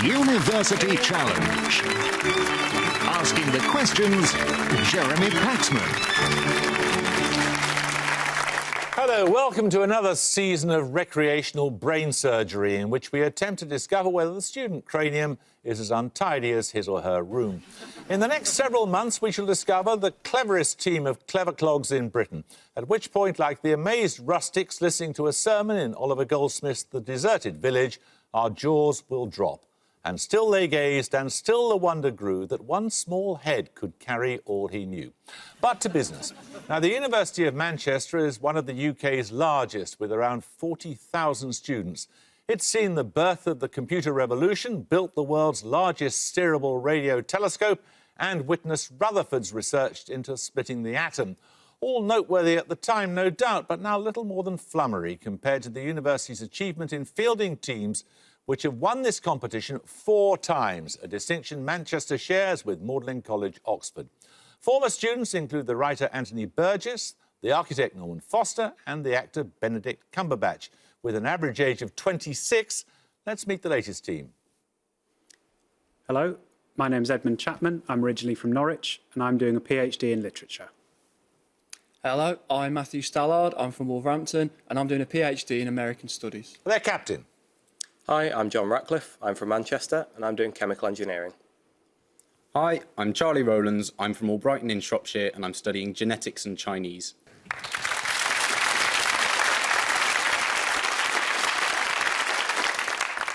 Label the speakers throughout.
Speaker 1: University Challenge. Asking the questions, Jeremy Paxman.
Speaker 2: Hello, welcome to another season of recreational brain surgery in which we attempt to discover whether the student cranium is as untidy as his or her room. In the next several months, we shall discover the cleverest team of clever clogs in Britain, at which point, like the amazed rustics listening to a sermon in Oliver Goldsmith's The Deserted Village, our jaws will drop. And still they gazed, and still the wonder grew that one small head could carry all he knew. But to business. Now, the University of Manchester is one of the UK's largest, with around 40,000 students. It's seen the birth of the computer revolution, built the world's largest steerable radio telescope, and witnessed Rutherford's research into splitting the atom. All noteworthy at the time, no doubt, but now little more than flummery compared to the university's achievement in fielding teams which have won this competition 4 times, a distinction Manchester shares with Magdalen College, Oxford. Former students include the writer Anthony Burgess, the architect Norman Foster and the actor Benedict Cumberbatch. With an average age of 26, let's meet the latest team.
Speaker 3: Hello, my name's Edmund Chapman. I'm originally from Norwich and I'm doing a PhD in literature.
Speaker 4: Hello, I'm Matthew Stallard. I'm from Wolverhampton and I'm doing a PhD in American Studies.
Speaker 2: Their captain.
Speaker 5: Hi, I'm John Ratcliffe. I'm from Manchester and I'm doing chemical engineering.
Speaker 6: Hi, I'm Charlie Rowlands. I'm from Albrighton in Shropshire and I'm studying genetics and Chinese.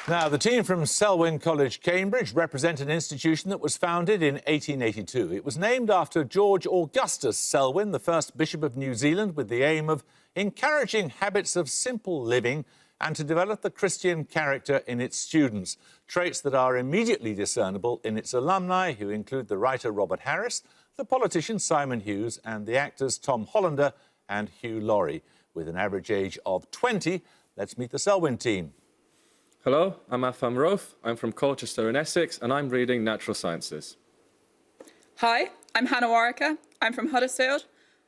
Speaker 2: Now, the team from Selwyn College, Cambridge, represent an institution that was founded in 1882. It was named after George Augustus Selwyn, the first Bishop of New Zealand, with the aim of encouraging habits of simple living and to develop the Christian character in its students, traits that are immediately discernible in its alumni, who include the writer Robert Harris, the politician Simon Hughes and the actors Tom Hollander and Hugh Laurie. With an average age of 20, let's meet the Selwyn team.
Speaker 7: Hello, I'm Afam Roth. I'm from Colchester in Essex and I'm reading Natural Sciences.
Speaker 8: Hi, I'm Hannah Warwicker. I'm from Huddersfield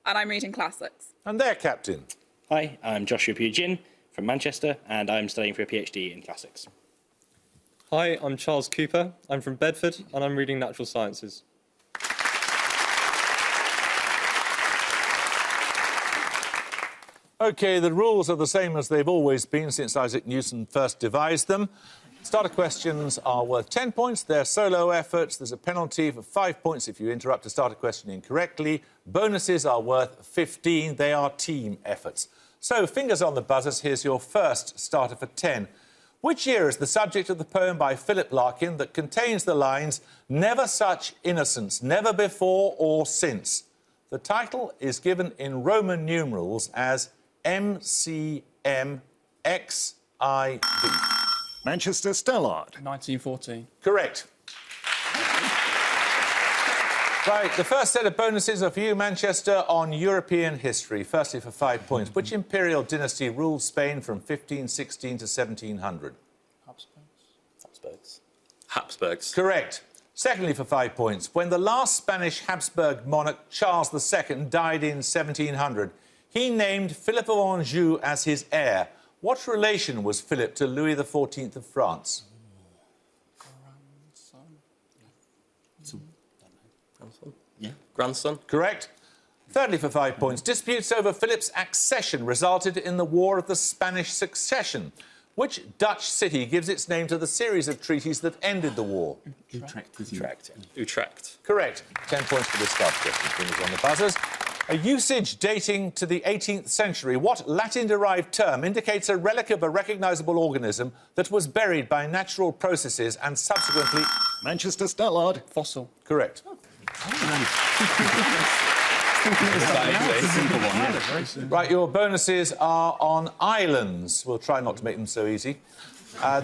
Speaker 8: and I'm reading Classics.
Speaker 2: And their captain.
Speaker 9: Hi, I'm Joshua Pugin from Manchester and I'm studying for a PhD in Classics.
Speaker 10: Hi, I'm Charles Cooper. I'm from Bedford and I'm reading Natural Sciences.
Speaker 2: OK, the rules are the same as they've always been since Isaac Newton first devised them. Starter questions are worth 10 points. They're solo efforts. There's a penalty for 5 points if you interrupt a starter question incorrectly. Bonuses are worth 15. They are team efforts. So, fingers on the buzzers, here's your first starter for 10. Which year is the subject of the poem by Philip Larkin that contains the lines, "Never such innocence, never before or since"? The title is given in Roman numerals as MCMXIV.
Speaker 1: Manchester Stallard.
Speaker 4: 1914.
Speaker 2: Correct. Right, the first set of bonuses are for you, Manchester, on European history. Firstly, for 5 points. Which imperial dynasty ruled Spain from 1516 to 1700?
Speaker 5: Habsburgs.
Speaker 2: Correct. Secondly, for 5 points. When the last Spanish Habsburg monarch, Charles II, died in 1700, he named Philip of Anjou as his heir. What relation was Philip to Louis XIV of France?
Speaker 5: Grandson.
Speaker 2: Correct. Thirdly, for 5 points. Disputes over Philip's accession resulted in the War of the Spanish Succession. Which Dutch city gives its name to the series of treaties that ended the war?
Speaker 5: Utrecht.
Speaker 2: Correct. 10 points for this start question. Fingers on the buzzers. A usage dating to the 18th century, what Latin-derived term indicates a relic of a recognisable organism that was buried by natural processes and subsequently...
Speaker 1: Manchester Stallard.
Speaker 4: Fossil.
Speaker 2: Correct. Right, your bonuses are on islands. We'll try not to make them so easy.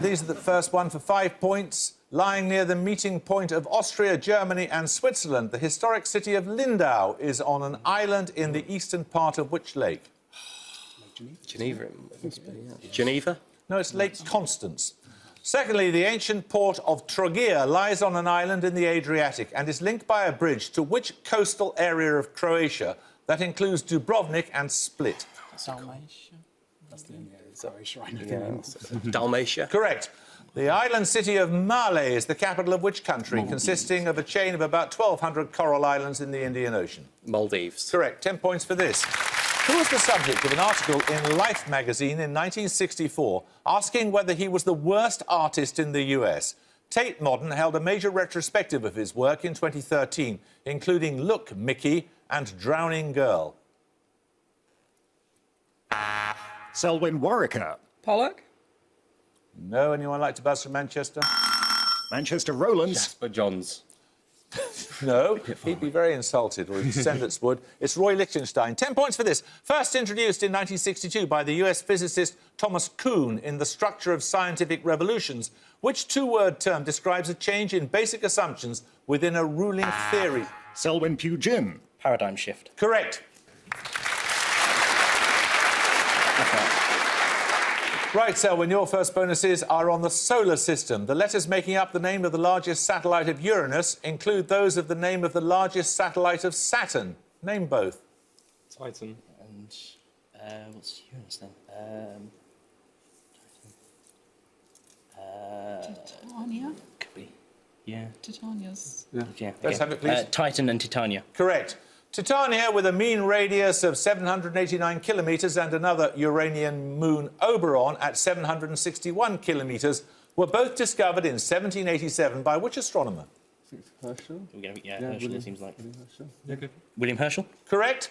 Speaker 2: These are the first one for 5 points. Lying near the meeting point of Austria, Germany and Switzerland, the historic city of Lindau is on an island in the eastern part of which lake?
Speaker 5: Geneva. Geneva?
Speaker 2: No, it's Lake Constance. Secondly, the ancient port of Trogir lies on an island in the Adriatic and is linked by a bridge to which coastal area of Croatia that includes Dubrovnik and Split?
Speaker 4: Dalmatia.
Speaker 3: That's the only shrine of the animals.
Speaker 5: Dalmatia.
Speaker 2: Correct. The island city of Male is the capital of which country, consisting of a chain of about 1,200 coral islands in the Indian Ocean?
Speaker 5: Maldives.
Speaker 2: Correct. 10 points for this. Who was the subject of an article in Life magazine in 1964 asking whether he was the worst artist in the US? Tate Modern held a major retrospective of his work in 2013, including Look, Mickey and Drowning Girl.
Speaker 1: Selwyn Warwicker.
Speaker 8: Pollock.
Speaker 2: No, anyone like to buzz from Manchester?
Speaker 1: Manchester Rowlands.
Speaker 6: Jasper Johns.
Speaker 2: No, he'd be very insulted, or his descendants would. It's Roy Lichtenstein. 10 points for this. First introduced in 1962 by the US physicist Thomas Kuhn in The Structure of Scientific Revolutions, which two-word term describes a change in basic assumptions within a ruling theory?
Speaker 1: Selwyn Pugh Jim.
Speaker 9: Paradigm shift.
Speaker 2: Correct. Right, Selwyn, your first bonuses are on the solar system. The letters making up the name of the largest satellite of Uranus include those of the name of the largest satellite of Saturn. Name both.
Speaker 10: Titan.
Speaker 9: And what's Uranus then?
Speaker 8: Titania.
Speaker 9: Could be. Yeah.
Speaker 8: Titania's.
Speaker 9: Yeah.
Speaker 2: Let's have it, please.
Speaker 9: Titan and Titania.
Speaker 2: Correct. Titania, with a mean radius of 789 kilometres and another Uranian moon, Oberon, at 761 kilometres, were both discovered in 1787 by which astronomer?
Speaker 10: Herschel.
Speaker 9: Yeah, Herschel, it seems like.
Speaker 10: Herschel. Yeah, good.
Speaker 9: William Herschel.
Speaker 2: Correct.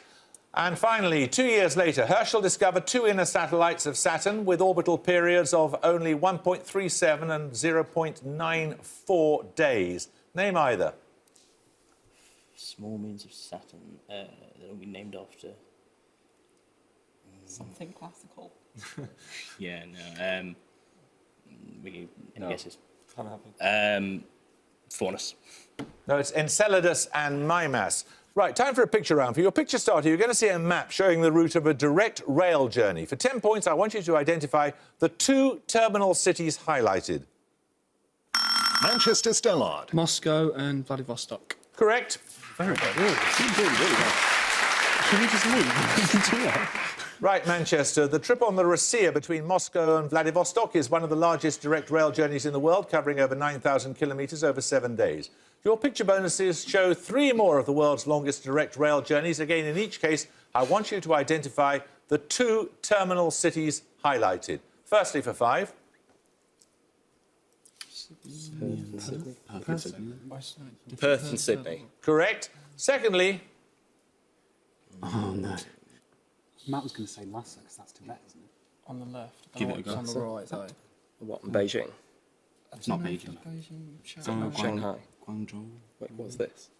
Speaker 2: And finally, 2 years later, Herschel discovered two inner satellites of Saturn with orbital periods of only 1.37 and 0.94 days. Name either.
Speaker 9: Small moons of Saturn. That'll be named after.
Speaker 8: Something classical.
Speaker 9: Yeah, no. Any guesses?
Speaker 10: Can't happen.
Speaker 9: Faunus.
Speaker 2: No, it's Enceladus and Mimas. Right, time for a picture round. For your picture starter, you're going to see a map showing the route of a direct rail journey. For 10 points, I want you to identify the two terminal cities highlighted.
Speaker 1: Manchester Stellard.
Speaker 4: Moscow and Vladivostok.
Speaker 2: Correct.
Speaker 3: Very good. Seems really well. Can we just leave?
Speaker 2: Right, Manchester. The trip on the Rossiya between Moscow and Vladivostok is one of the largest direct rail journeys in the world, covering over 9,000 kilometres over 7 days. Your picture bonuses show three more of the world's longest direct rail journeys. Again, in each case, I want you to identify the two terminal cities highlighted. Firstly, for 5.
Speaker 5: Perth and Sydney.
Speaker 2: Correct. Secondly,
Speaker 3: Oh, no. Matt was going to say Lhasa, because that's Tibet, isn't it?
Speaker 4: On the left.
Speaker 6: Give it a go.
Speaker 4: On the right, though.
Speaker 5: What, in Beijing?
Speaker 6: It's not Beijing.
Speaker 5: Shanghai.
Speaker 6: Guangzhou.
Speaker 5: Wait, what's this?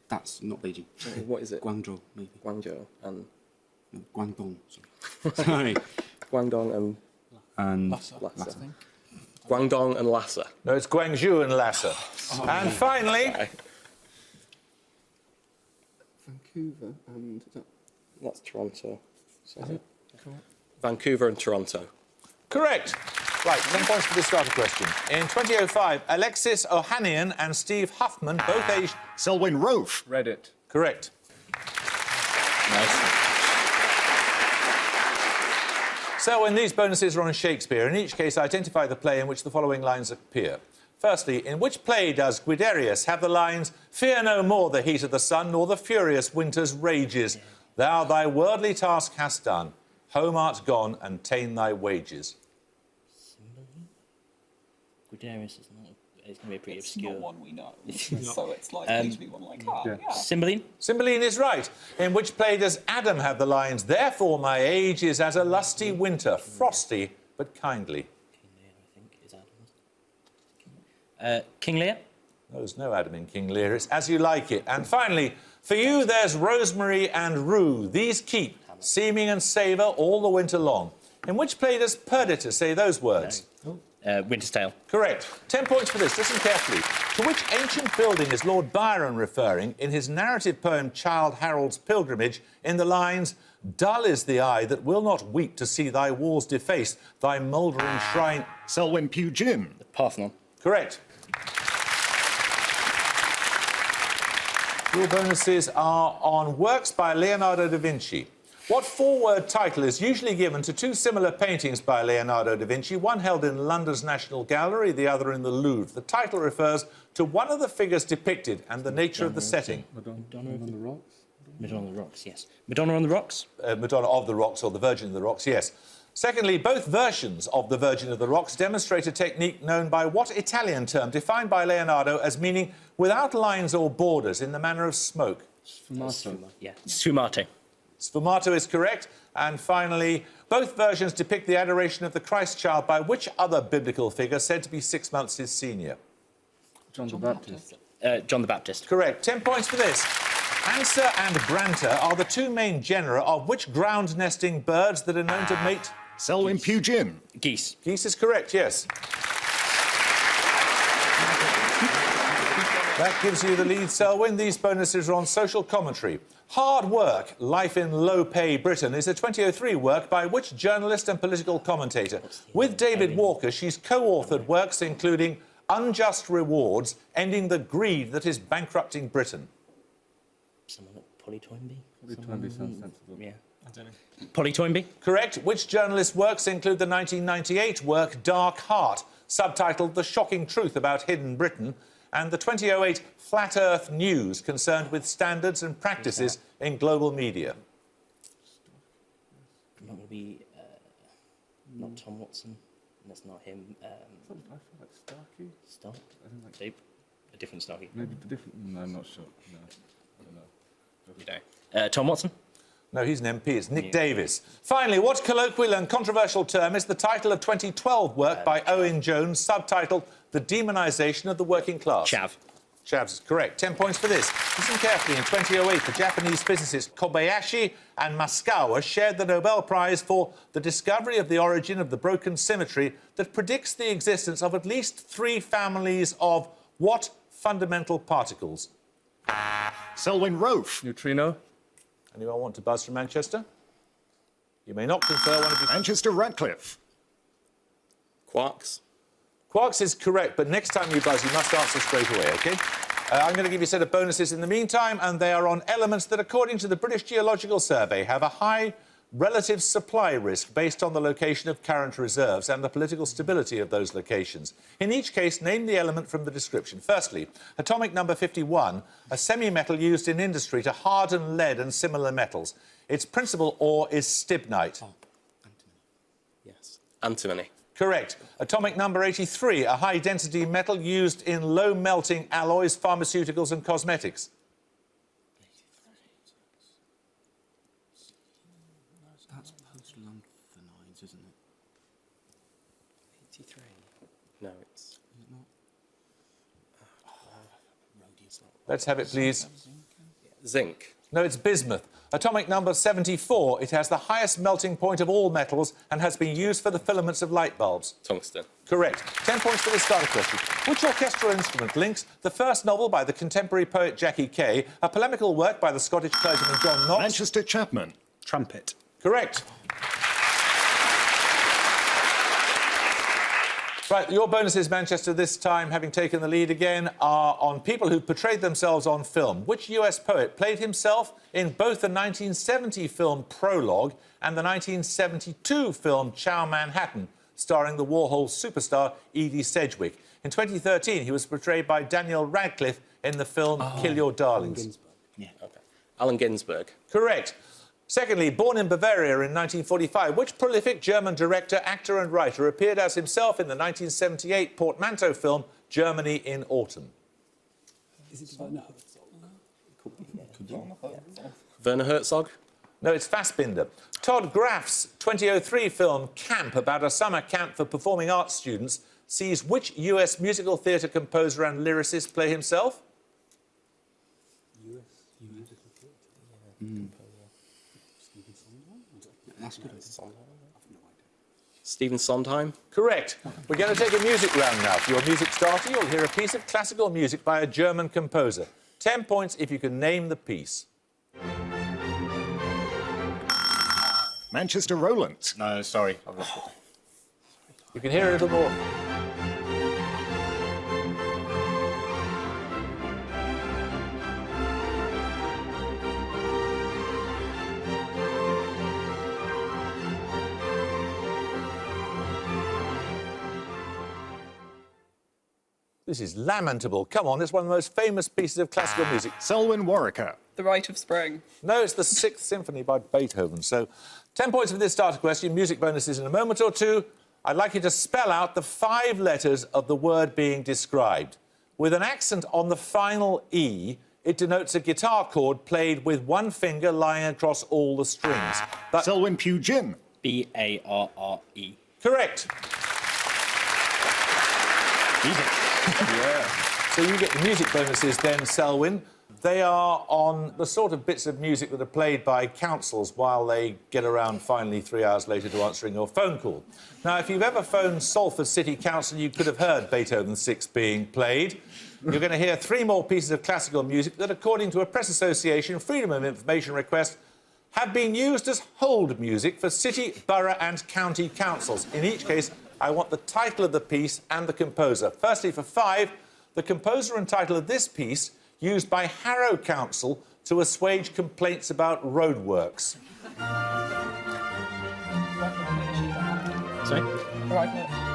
Speaker 6: That's not Beijing.
Speaker 5: What is it?
Speaker 6: Guangzhou, maybe.
Speaker 5: Guangzhou and...
Speaker 6: No, Guangdong, sorry. Sorry.
Speaker 5: Guangdong and
Speaker 4: Lhasa.
Speaker 5: Lhasa. Guangdong and Lhasa.
Speaker 2: no, it's Guangzhou and Lhasa. And finally,
Speaker 4: Vancouver and...
Speaker 5: That's Toronto. Vancouver and Toronto.
Speaker 2: correct. Right, 10 points for this starter question. In 2005, Alexis Ohanian and Steve Huffman, both aged...
Speaker 1: Selwyn Rofe.
Speaker 10: Reddit.
Speaker 2: Correct.
Speaker 5: Nice.
Speaker 2: So, when these bonuses are on Shakespeare, in each case, identify the play in which the following lines appear. Firstly, in which play does Guiderius have the lines, "Fear no more the heat of the sun, nor the furious winter's rages. Thou thy worldly task hast done, home art gone, and ta'en thy wages"?
Speaker 9: Guiderius is not. It's going to be pretty
Speaker 8: It's
Speaker 9: obscure.
Speaker 8: not one we know. So it's likely to be one like, yeah.
Speaker 9: Cymbeline.
Speaker 2: Cymbeline is right. In which play does Adam have the lines, "Therefore my age is as a lusty winter, frosty but kindly"?
Speaker 9: King Lear, I think, is Adam. King Lear.
Speaker 2: There's no Adam in King Lear. It's "As You Like It." And finally, for you there's rosemary and rue. These keep seeming and savour all the winter long. In which play does Perdita say those words?
Speaker 9: Winter's Tale.
Speaker 2: Correct. 10 points for this. Listen carefully. To which ancient building is Lord Byron referring in his narrative poem Childe Harold's Pilgrimage in the lines, "Dull is the eye that will not weep to see thy walls defaced, thy mouldering shrine..."
Speaker 1: Selwyn Pugh Jim.
Speaker 9: The Parthenon.
Speaker 2: Correct. Your bonuses are on works by Leonardo da Vinci. What four-word title is usually given to two similar paintings by Leonardo da Vinci, one held in London's National Gallery, the other in the Louvre? The title refers to one of the figures depicted and the nature of the setting.
Speaker 9: Madonna on the Rocks? Madonna on the Rocks, yes. Madonna on the Rocks?
Speaker 2: Madonna of the Rocks or the Virgin of the Rocks, yes. Secondly, both versions of the Virgin of the Rocks demonstrate a technique known by what Italian term, defined by Leonardo as meaning without lines or borders in the manner of smoke?
Speaker 9: Sfumato. Yeah, sfumato.
Speaker 2: Sfumato is correct. And finally, both versions depict the adoration of the Christ child by which other biblical figure said to be 6 months his senior?
Speaker 9: John the Baptist. John the Baptist.
Speaker 2: Correct. 10 points for this. Anser and Branta are the two main genera of which ground-nesting birds that are known to mate?
Speaker 1: Selwyn, Pew, Jim.
Speaker 9: Geese.
Speaker 2: Geese is correct, yes. That gives you the lead, Selwyn. These bonuses are on social commentary. Hard Work, Life in Low-Pay Britain is a 2003 work by which journalist and political commentator? With David Walker, she's co-authored works including Unjust Rewards, Ending the Greed That is Bankrupting Britain.
Speaker 9: Someone at Polly Toynbee?
Speaker 7: Polly Toynbee sounds sensible.
Speaker 9: Yeah. I don't know. Polly Toynbee?
Speaker 2: Correct. Which journalist works include the 1998 work Dark Heart, subtitled The Shocking Truth About Hidden Britain, and the 2008 Flat Earth News, concerned with standards and practices in global media?
Speaker 9: Not going to be... not Tom Watson. That's not him.
Speaker 7: I feel like Starkey.
Speaker 9: Stark?
Speaker 7: I think like...
Speaker 9: Nope. A different Starkey.
Speaker 7: Maybe the different... No, I'm not sure. No, I don't know.
Speaker 9: You know. Tom Watson?
Speaker 2: No, he's an MP. It's Nick Davis. Finally, what colloquial and controversial term is the title of 2012 work by Owen Jones, subtitled The Demonisation of the Working Class?
Speaker 9: Chav.
Speaker 2: Chavs is correct. 10 points for this. Listen carefully. In 2008, the Japanese physicists Kobayashi and Masukawa shared the Nobel Prize for the discovery of the origin of the broken symmetry that predicts the existence of at least 3 families of what fundamental particles?
Speaker 1: Selwyn, Rofe.
Speaker 7: Neutrino.
Speaker 2: Anyone want to buzz from Manchester? You may not confer one of your...
Speaker 1: Manchester, Radcliffe.
Speaker 5: Quarks.
Speaker 2: Quarks is correct, but next time you buzz, you must answer straight away, OK? I'm going to give you a set of bonuses in the meantime, and they are on elements that, according to the British Geological Survey, have a high relative supply risk based on the location of current reserves and the political stability of those locations. In each case, name the element from the description. Firstly, atomic number 51, a semi-metal used in industry to harden lead and similar metals. Its principal ore is stibnite.
Speaker 9: Yes.
Speaker 5: Antimony.
Speaker 2: Correct. Atomic number 83, a high-density metal used in low-melting alloys, pharmaceuticals and cosmetics.
Speaker 3: That's post-lanthanides, isn't it?
Speaker 9: 83. No, it's...
Speaker 3: Is it not? Rhodium's not.
Speaker 2: Let's have it, please.
Speaker 5: Zinc.
Speaker 2: No, it's bismuth. Atomic number 74, it has the highest melting point of all metals and has been used for the filaments of light bulbs.
Speaker 5: Tungsten.
Speaker 2: Correct. 10 points for this starter question. Which orchestral instrument links the first novel by the contemporary poet Jackie Kay, a polemical work by the Scottish clergyman John Knox?
Speaker 1: Manchester, Chapman.
Speaker 3: Trumpet.
Speaker 2: Correct. Right, your bonuses, Manchester, this time, having taken the lead again, are on people who portrayed themselves on film. Which US poet played himself in both the 1970 film Prologue and the 1972 film Chow Manhattan, starring the Warhol superstar Edie Sedgwick? In 2013, he was portrayed by Daniel Radcliffe in the film Kill Your Darlings.
Speaker 9: Yeah.
Speaker 5: Okay. Allen Ginsberg.
Speaker 2: Correct. Secondly, born in Bavaria in 1945, which prolific German director, actor and writer appeared as himself in the 1978 portmanteau film Germany in Autumn?
Speaker 3: Is it Werner Herzog?
Speaker 5: Werner Herzog.
Speaker 2: No, it's Fassbinder. Todd Graff's 2003 film Camp, about a summer camp for performing arts students, sees which US musical theatre composer and lyricist play himself?
Speaker 3: US musical theatre? That's good. I've no idea.
Speaker 5: Stephen Sondheim.
Speaker 2: Correct. We're going to take a music round now. For your music starter, you'll hear a piece of classical music by a German composer. 10 points if you can name the piece.
Speaker 1: Manchester, Roland.
Speaker 6: No, sorry. I've lost it.
Speaker 2: You can hear a little more. This is lamentable. Come on, it's one of the most famous pieces of classical music.
Speaker 1: Selwyn Warwicker.
Speaker 8: The Rite of Spring.
Speaker 2: No, it's the Sixth Symphony by Beethoven. So 10 points for this starter question. Music bonuses in a moment or two. I'd like you to spell out the 5 letters of the word being described. With an accent on the final E, it denotes a guitar chord played with one finger lying across all the strings.
Speaker 1: Selwyn Pugin.
Speaker 9: B-A-R-R-E.
Speaker 2: Correct. So you get the music bonuses then, Selwyn. They are on the sort of bits of music that are played by councils while they get around finally 3 hours later to answering your phone call. Now, if you've ever phoned Salford City Council, you could have heard Beethoven 6 being played. You're going to hear 3 more pieces of classical music that, according to a Press Association Freedom of Information request, have been used as hold music for city, borough and county councils. In each case, I want the title of the piece and the composer. Firstly, for 5, the composer and title of this piece used by Harrow Council to assuage complaints about roadworks.
Speaker 9: Sorry?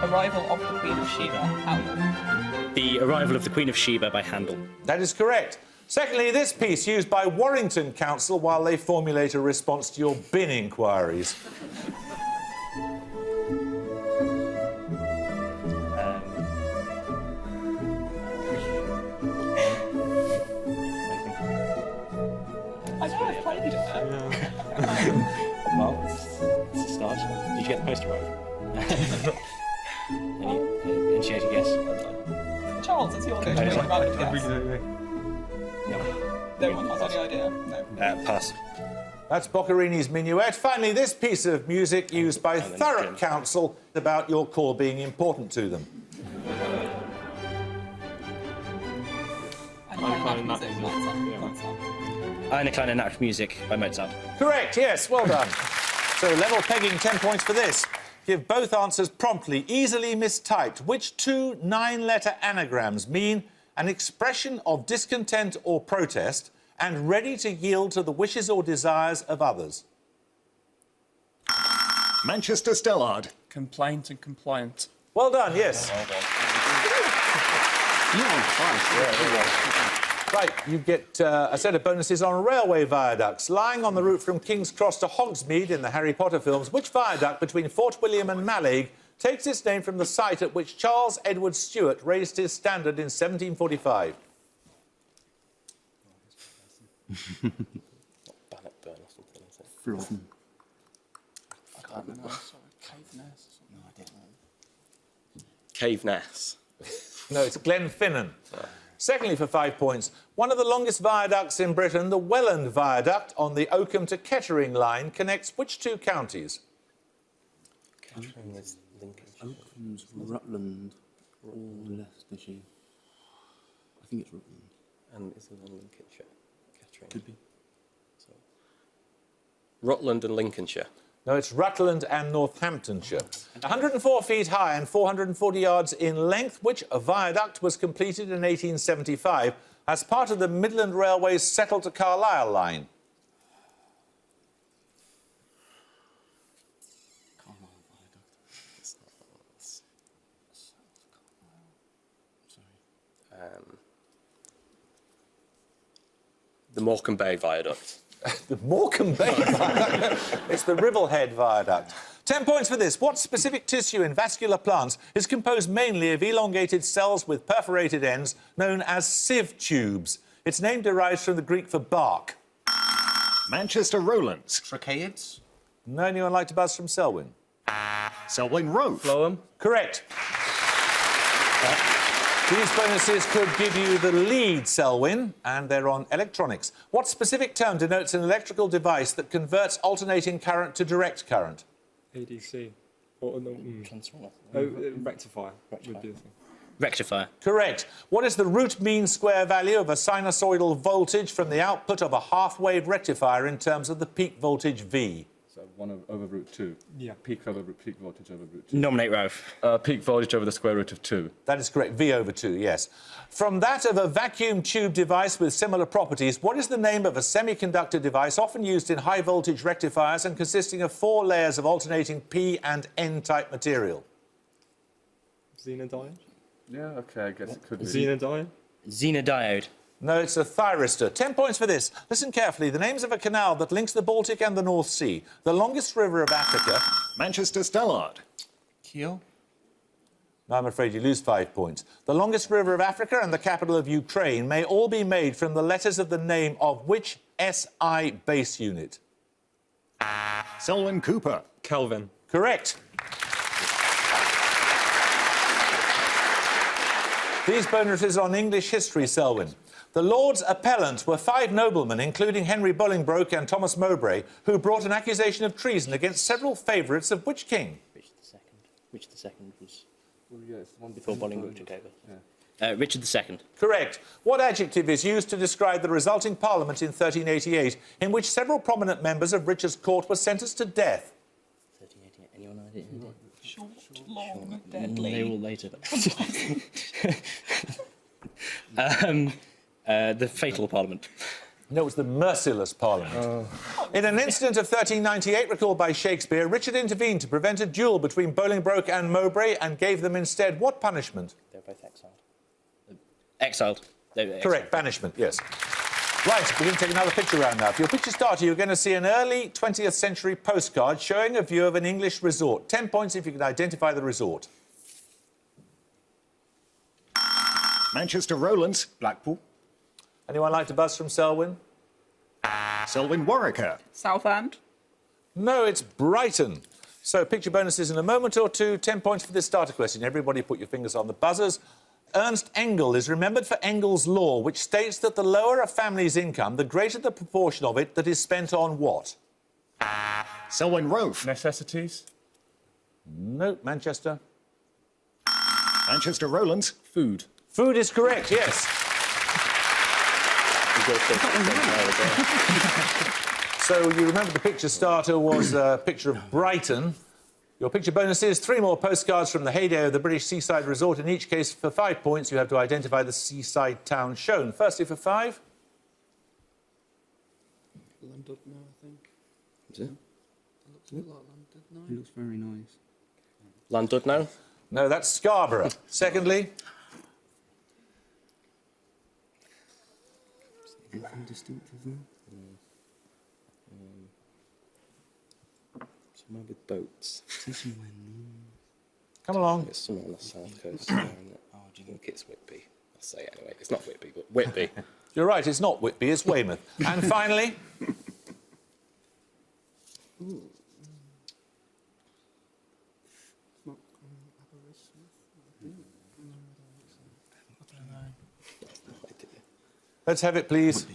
Speaker 8: Arrival of the Queen of Sheba. Handel.
Speaker 9: The Arrival of the Queen of Sheba by Handel.
Speaker 2: That is correct. Secondly, this piece used by Warrington Council while they formulate a response to your bin inquiries.
Speaker 8: I know I've played it.
Speaker 9: Well, it's a start. Did you get the poster right? Any initiating guess?
Speaker 8: Charles, it's your turn. Guess. No one has any idea. No.
Speaker 9: Pass.
Speaker 2: That's Boccherini's Minuet. Finally, this piece of music used by Thurrock Council about your call being important to them.
Speaker 9: Eine kleine Nachtmusik by Mozart.
Speaker 2: Correct, yes, well done. So level pegging, 10 points for this. Give both answers promptly, easily mistyped. Which 2 9-letter anagrams mean an expression of discontent or protest and ready to yield to the wishes or desires of others?
Speaker 1: Manchester Stellard.
Speaker 4: Complaint and compliant.
Speaker 2: Well done, yes. Right, you get a set of bonuses on railway viaducts. Lying on the route from King's Cross to Hogsmeade in the Harry Potter films, which viaduct between Fort William and Mallaig takes its name from the site at which Charles Edward Stuart raised his standard in 1745?
Speaker 3: Flodden.
Speaker 4: I can't remember. Caveness.
Speaker 3: No, I don't know.
Speaker 5: Caveness.
Speaker 2: No, it's Glenfinnan. Secondly, for 5 points, one of the longest viaducts in Britain, the Welland Viaduct on the Oakham to Kettering line, connects which 2 counties?
Speaker 5: Kettering is Lincolnshire.
Speaker 3: Oakham's Rutland or Leicestershire. I think it's Rutland.
Speaker 5: And isn't it Lincolnshire? Kettering.
Speaker 3: Could be.
Speaker 5: So, Rutland and Lincolnshire.
Speaker 2: No, it's Rutland and Northamptonshire. 104 feet high and 440 yards in length, which viaduct was completed in 1875 as part of the Midland Railway's Settle to Carlisle line.
Speaker 3: Carlisle Viaduct. Sorry.
Speaker 5: The Morecambe Bay Viaduct.
Speaker 2: The Morecambe Bay Viaduct. It's the Ribblehead Viaduct. 10 points for this. What specific tissue in vascular plants is composed mainly of elongated cells with perforated ends known as sieve tubes? Its name derives from the Greek for bark.
Speaker 1: Manchester Rowlands.
Speaker 3: Tracheids?
Speaker 2: No, anyone like to buzz from Selwyn?
Speaker 1: Selwyn Roaf.
Speaker 7: Floam.
Speaker 2: Correct. These bonuses could give you the lead, Selwyn, and they're on electronics. What specific term denotes an electrical device that converts alternating current to direct current?
Speaker 10: ADC. Or, no,
Speaker 9: Transformer.
Speaker 10: rectifier. Would be the thing.
Speaker 9: Rectifier.
Speaker 2: Correct. What is the root mean square value of a sinusoidal voltage from the output of a half-wave rectifier in terms of the peak voltage V?
Speaker 11: So 1 over root 2.
Speaker 10: Yeah.
Speaker 11: Peak voltage over root 2.
Speaker 9: Nominate Ralph.
Speaker 11: Peak voltage over the square root of 2.
Speaker 2: That is correct. V over 2, yes. From that of a vacuum tube device with similar properties, what is the name of a semiconductor device often used in high-voltage rectifiers and consisting of 4 layers of alternating P and N-type material?
Speaker 10: Xenodiode?
Speaker 11: Yeah, okay, I guess it could be.
Speaker 10: Xenodione?
Speaker 9: Xenodiode.
Speaker 2: No, it's a thyristor. 10 points for this. Listen carefully. The names of a canal that links the Baltic and the North Sea. The longest river of Africa.
Speaker 1: Manchester Stellard.
Speaker 4: Kiel.
Speaker 2: No, I'm afraid you lose 5 points. The longest river of Africa and the capital of Ukraine may all be made from the letters of the name of which SI base unit?
Speaker 1: Selwyn Cooper.
Speaker 10: Kelvin.
Speaker 2: Correct. These bonuses on English history, Selwyn. The Lords Appellant were 5 noblemen, including Henry Bolingbroke and Thomas Mowbray, who brought an accusation of treason against several favourites of which king?
Speaker 9: Richard II. Richard II was
Speaker 11: Well, yeah, it's the one
Speaker 9: before Bolingbroke took over.
Speaker 11: Yeah.
Speaker 9: Richard II.
Speaker 2: Correct. What adjective is used to describe the resulting parliament in 1388, in which several prominent members of Richard's court were sentenced to death?
Speaker 9: 1388. Anyone idea?
Speaker 8: Short, long, deadly.
Speaker 9: They were all later. The fatal parliament.
Speaker 2: No, it was the merciless parliament. In an incident of 1398 recalled by Shakespeare, Richard intervened to prevent a duel between Bolingbroke and Mowbray and gave them instead what punishment?
Speaker 9: They were both exiled. Exiled. They were exiled.
Speaker 2: Correct, banishment, yes. Right, we're going to take another picture round now. For your picture starter, you're going to see an early 20th century postcard showing a view of an English resort. 10 points if you can identify the resort.
Speaker 1: Manchester Rowlands.
Speaker 3: Blackpool.
Speaker 2: Anyone like to buzz from Selwyn?
Speaker 1: Selwyn Warwicker.
Speaker 8: Southend.
Speaker 2: No, it's Brighton. So picture bonuses in a moment or two. 10 points for this starter question. Everybody put your fingers on the buzzers. Ernst Engel is remembered for Engel's law, which states that the lower a family's income, the greater the proportion of it that is spent on what?
Speaker 1: Selwyn Rofe.
Speaker 11: Necessities?
Speaker 2: No, Manchester.
Speaker 1: Manchester Rowlands.
Speaker 11: Food.
Speaker 2: Food is correct, yes. So you remember the picture starter was a picture of Brighton. Your picture bonus is 3 more postcards from the heyday of the British seaside resort. In each case, for 5 points, you have to identify the seaside town shown. Firstly, for 5.
Speaker 4: Llandudno, I think.
Speaker 6: Is it?
Speaker 4: It looks a bit like Llandudno.
Speaker 6: It looks very nice.
Speaker 5: Llandudno.
Speaker 2: No, that's Scarborough. Secondly,
Speaker 6: Anything distinctive there? Somewhere with boats.
Speaker 2: come along.
Speaker 5: It's somewhere on the south coast. Isn't it? Oh, do you think it's Whitby? I'll say it anyway. It's not Whitby, but Whitby.
Speaker 2: You're right, it's not Whitby, it's Weymouth. And finally, let's have it, please.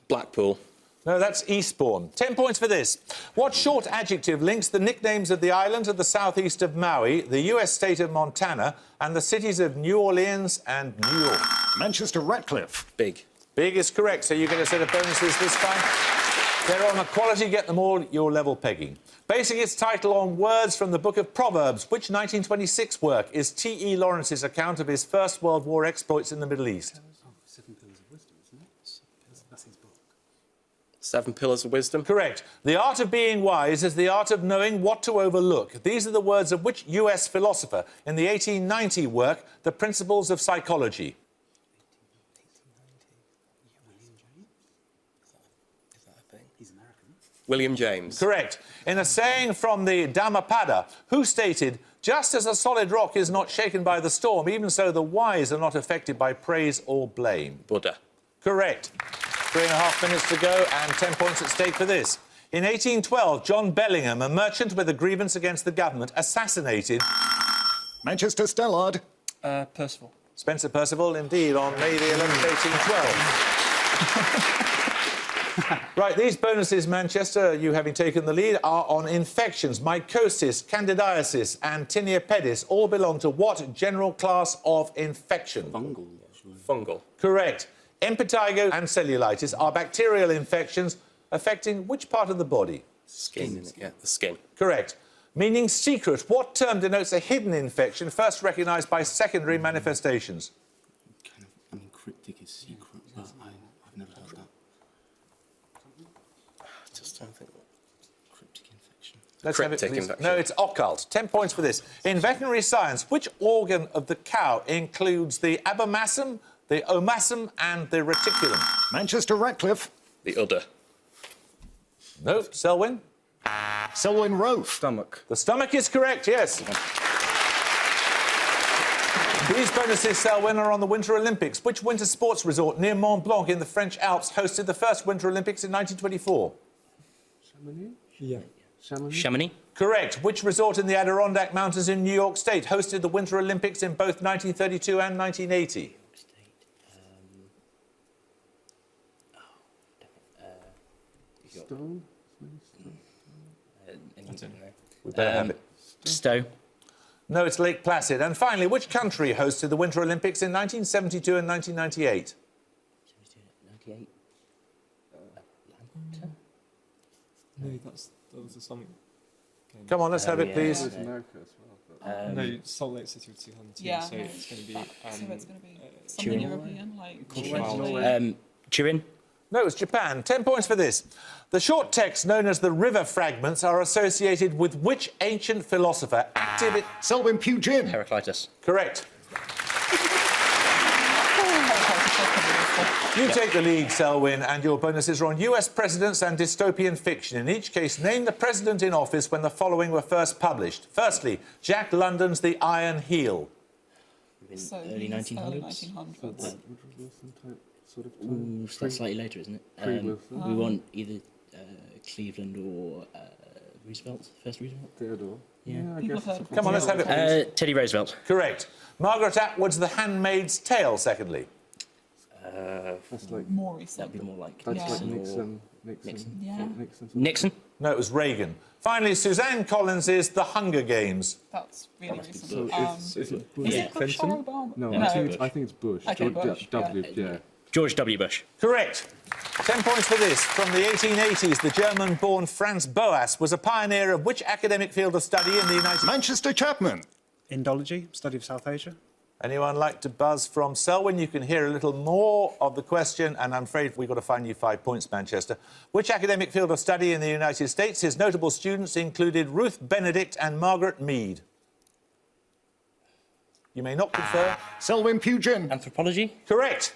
Speaker 5: Blackpool.
Speaker 2: No, that's Eastbourne. 10 points for this. What short adjective links the nicknames of the islands of the southeast of Maui, the US state of Montana, and the cities of New Orleans and New York?
Speaker 1: Manchester Ratcliffe.
Speaker 5: Big.
Speaker 2: Big is correct, so you get a set of bonuses this time. They're on equality, get them all, you're level pegging. Basing its title on words from the Book of Proverbs, which 1926 work is T.E. Lawrence's account of his First World War exploits in the Middle East?
Speaker 3: Seven Pillars of Wisdom, isn't it? That's his book.
Speaker 5: 7 Pillars of Wisdom.
Speaker 2: Correct. The art of being wise is the art of knowing what to overlook. These are the words of which US philosopher in the 1890 work, The Principles of Psychology?
Speaker 3: He's American.
Speaker 5: William James.
Speaker 2: Correct. In a saying from the Dhammapada, who stated, just as a solid rock is not shaken by the storm, even so the wise are not affected by praise or blame?
Speaker 5: Buddha.
Speaker 2: Correct. 3.5 minutes to go and 10 points at stake for this. In 1812, John Bellingham, a merchant with a grievance against the government, assassinated...
Speaker 1: Manchester Stellard.
Speaker 4: Percival.
Speaker 2: Spencer Percival, indeed, on May the 11th, 1812. Right, these bonuses, Manchester, you having taken the lead, are on infections. Mycosis, candidiasis and tinea pedis all belong to what general class of infection?
Speaker 6: Fungal.
Speaker 5: Fungal.
Speaker 2: Correct. Impetigo and cellulitis are bacterial infections affecting which part of the body?
Speaker 5: Skin, isn't it? Yeah, the skin.
Speaker 2: Correct. Meaning secret, what term denotes a hidden infection first recognised by secondary manifestations?
Speaker 6: Kind of, I mean, cryptic is secret, but I've never heard that.
Speaker 5: Just trying to think.
Speaker 6: Cryptic infection.
Speaker 2: Let's have it,
Speaker 5: Cryptic
Speaker 2: please.
Speaker 5: infection.
Speaker 2: No, it's occult. 10 points for this. In veterinary science, which organ of the cow includes the abomasum, the omasum and the reticulum?
Speaker 1: Manchester Ratcliffe.
Speaker 5: The udder.
Speaker 2: No, Selwyn?
Speaker 1: Selwyn Roaf.
Speaker 11: Stomach.
Speaker 2: The stomach is correct, yes. These bonuses, Selwyn, are on the Winter Olympics. Which winter sports resort near Mont Blanc in the French Alps hosted the first Winter Olympics in 1924?
Speaker 11: Chamonix?
Speaker 3: Yeah.
Speaker 9: Chamonix.
Speaker 2: Correct. Which resort in the Adirondack Mountains in New York State hosted the Winter Olympics in both 1932 and 1980?
Speaker 11: Stone?
Speaker 2: We better have it.
Speaker 9: Stowe.
Speaker 2: No, it's Lake Placid. And finally, which country hosted the Winter Olympics in 1972 and 1998?
Speaker 9: 98.
Speaker 10: No, that was the Sonic game.
Speaker 2: Come on, let's have it,
Speaker 9: yeah.
Speaker 2: please.
Speaker 11: There's America as well.
Speaker 10: No, Salt Lake City was 2002,
Speaker 8: Yeah,
Speaker 10: so
Speaker 8: no,
Speaker 10: it's going to be...
Speaker 8: so it's going to be something
Speaker 9: Turin.
Speaker 8: European, like...
Speaker 9: Turin.
Speaker 2: No, it's Japan. 10 points for this. The short texts known as the river fragments are associated with which ancient philosopher active in...
Speaker 1: Selwyn Pugin.
Speaker 9: Heraclitus.
Speaker 2: Correct. You take the lead, Selwyn, and your bonuses are on US presidents and dystopian fiction. In each case, name the president in office when the following were first published. Firstly, Jack London's The Iron Heel.
Speaker 8: So
Speaker 9: Early
Speaker 8: he's
Speaker 9: 1900s?
Speaker 8: Early 1900s.
Speaker 11: Woodrow Wilson type sort of
Speaker 9: Ooh, so that's slightly later, isn't it?
Speaker 11: Pre-Wilson.
Speaker 9: We want either Cleveland or Roosevelt. First Roosevelt.
Speaker 11: Theodore.
Speaker 9: Yeah.
Speaker 11: I
Speaker 8: People
Speaker 11: guess
Speaker 8: heard
Speaker 11: it's
Speaker 8: of
Speaker 2: Come on, let's have it, please.
Speaker 9: Teddy Roosevelt.
Speaker 2: Correct. Margaret Atwood's The Handmaid's Tale, secondly.
Speaker 11: that's like
Speaker 8: more recent.
Speaker 9: That'd be more like
Speaker 11: that's
Speaker 8: Yeah.
Speaker 11: like
Speaker 9: Nixon.
Speaker 11: Nixon.
Speaker 8: Yeah.
Speaker 11: Nixon.
Speaker 9: Nixon.
Speaker 2: No, it was Reagan. Finally, Suzanne Collins' The Hunger Games.
Speaker 8: That's really recent.
Speaker 11: So is it Bush?
Speaker 8: Is it Bush or Obama?
Speaker 11: No,
Speaker 8: No.
Speaker 11: I think it's Bush.
Speaker 8: Okay,
Speaker 11: George
Speaker 8: Bush,
Speaker 11: W.
Speaker 8: yeah.
Speaker 11: Yeah.
Speaker 9: George W. Bush.
Speaker 2: Correct. 10 points for this. From the 1880s, the German-born Franz Boas was a pioneer of which academic field of study in the United States?
Speaker 1: Manchester Chapman.
Speaker 3: Indology, study of South Asia.
Speaker 2: Anyone like to buzz from Selwyn? You can hear a little more of the question, and I'm afraid we've got to find you 5 points, Manchester. Which academic field of study in the United States? His notable students included Ruth Benedict and Margaret Mead. You may not confer.
Speaker 1: Selwyn Pugin.
Speaker 9: Anthropology.
Speaker 2: Correct.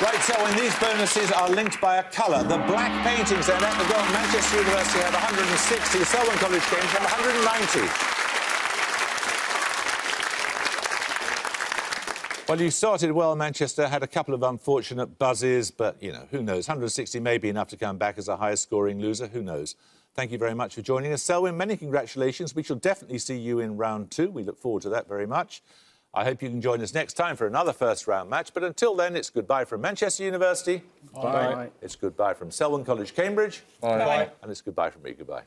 Speaker 2: Right, Selwyn, these bonuses are linked by a colour. The black paintings then at the goal. Manchester University had 160. Selwyn College Games had 190. Well, you started well, Manchester, had a couple of unfortunate buzzes, but, you know, who knows? 160 may be enough to come back as a highest-scoring loser. Who knows? Thank you very much for joining us. Selwyn, many congratulations. We shall definitely see you in round 2. We look forward to that very much. I hope you can join us next time for another first-round match. But until then, it's goodbye from Manchester University.
Speaker 11: Bye.
Speaker 2: It's goodbye from Selwyn College, Cambridge.
Speaker 11: Bye.
Speaker 2: And it's goodbye from me. Goodbye.